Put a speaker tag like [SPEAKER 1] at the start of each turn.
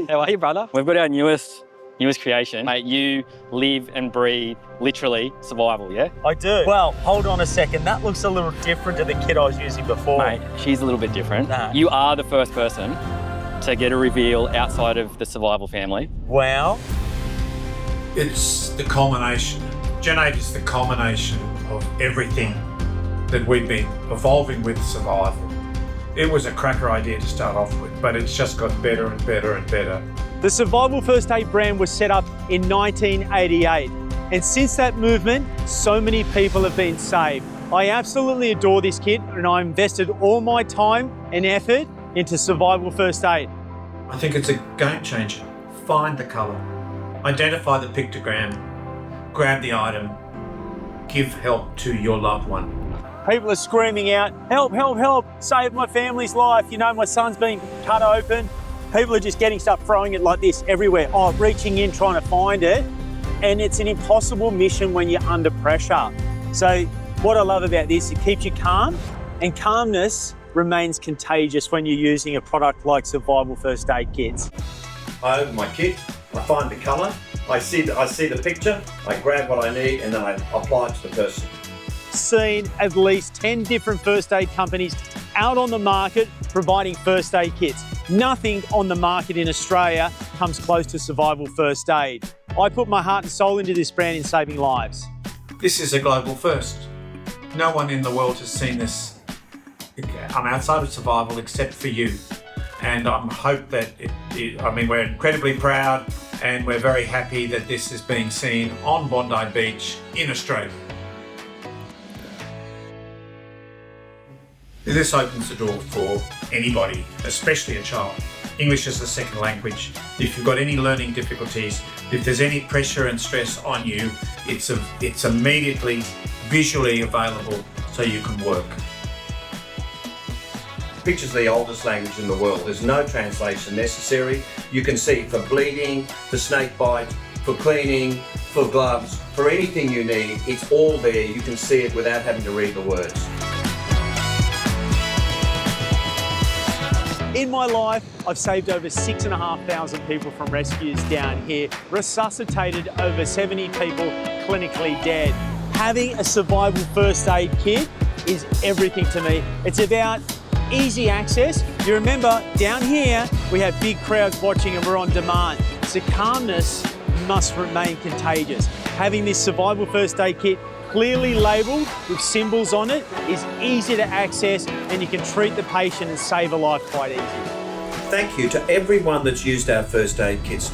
[SPEAKER 1] How are you, brother? We've got our newest creation. Mate, you live and breathe, literally, survival, yeah?
[SPEAKER 2] I do. Well, hold on a second. That looks a little different to the kit I was using before.
[SPEAKER 1] Mate, she's a little bit different.
[SPEAKER 2] Nah.
[SPEAKER 1] You are the first person to get a reveal outside of the survival family.
[SPEAKER 2] Wow.
[SPEAKER 3] It's the culmination. Gen 8 is the culmination of everything that we've been evolving with survival. It was a cracker idea to start off with, but it's just got better and better and better.
[SPEAKER 2] The Survival First Aid brand was set up in 1988. And since that movement, so many people have been saved. I absolutely adore this kit and I invested all my time and effort into Survival First Aid.
[SPEAKER 3] I think it's a game changer. Find the colour, identify the pictogram, grab the item, give help to your loved one.
[SPEAKER 2] People are screaming out, help, help, help, save my family's life. You know, my son's been cut open. People are just getting stuff, throwing it like this everywhere. Oh, reaching in, trying to find it. And it's an impossible mission when you're under pressure. So what I love about this, it keeps you calm, and calmness remains contagious when you're using a product like Survival First Aid kits.
[SPEAKER 4] I open my kit, I find the colour, I see the picture, I grab what I need and then I apply it to the person.
[SPEAKER 2] Seen at least 10 different first aid companies out on the market providing first aid kits. Nothing on the market in Australia comes close to Survival First Aid. I put my heart and soul into this brand in saving lives.
[SPEAKER 3] This is a global first. No one in the world has seen this. I'm outside of survival except for you. And I hope that we're incredibly proud and we're very happy that this is being seen on Bondi Beach in Australia. This opens the door for anybody, especially a child. English is a second language. If you've got any learning difficulties, if there's any pressure and stress on you, it's immediately visually available so you can work.
[SPEAKER 4] Picture's the oldest language in the world. There's no translation necessary. You can see for bleeding, for snake bite, for cleaning, for gloves, for anything you need, it's all there. You can see it without having to read the words.
[SPEAKER 2] In my life, I've saved over 6,500 people from rescues down here, resuscitated over 70 people clinically dead. Having a survival first aid kit is everything to me. It's about easy access. You remember, down here, we have big crowds watching and we're on demand. So calmness must remain contagious. Having this survival first aid kit clearly labelled with symbols on it is easy to access and you can treat the patient and save a life quite easy.
[SPEAKER 4] Thank you to everyone that's used our first aid kits.